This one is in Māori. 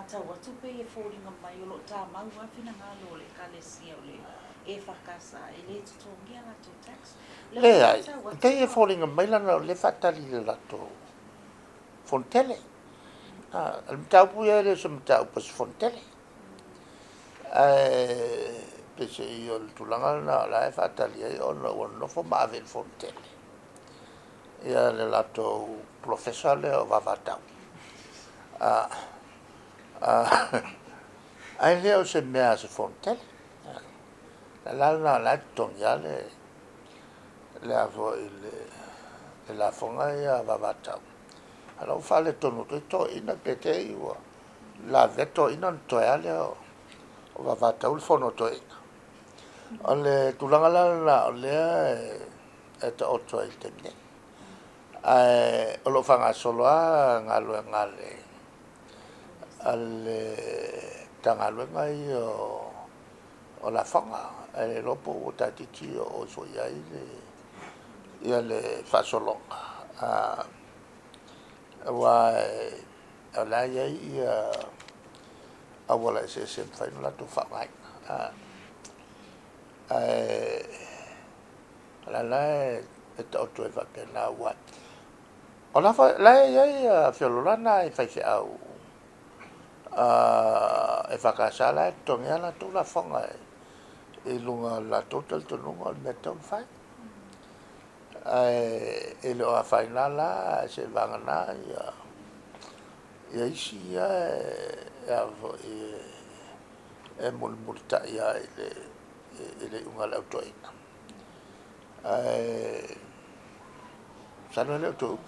tau atu pe e fōringa mai o lo tā mau a whina ngā lo le ka le sia o le e whakasa e le tutongia la to tax. Le ai, te e falling mai lana le fatali le lato. Fontele. Al mtau puia le so mtau pas fontele. Pese I o tulanga na la e fatali e no fo ma ave fontele. Ia le lato professor le o vavatau. Ai leo se mea se fontele. La la tongia le avo le la fonga ia vavatau. Ala o fale tonu to ina pete I ua. La veto ina to ale o vavatau le fono to ina. O le tulanga la le e te oto I te mne. O lo fanga solo a ngalo ngale. Ale tangalo ngai o la fonga. E lopo o tatiti o so iai ia le fasolonga. Wa ala ia awala se fai la to fa mai la e to to va ke la wa ona fa la ia fiolana e fai se au e fa ka sala to ngia la to la fonga e lunga la total to lunga metal fai e lo a fai la se vangana ia isi ia e multa ia ele unga la to ina sa no le to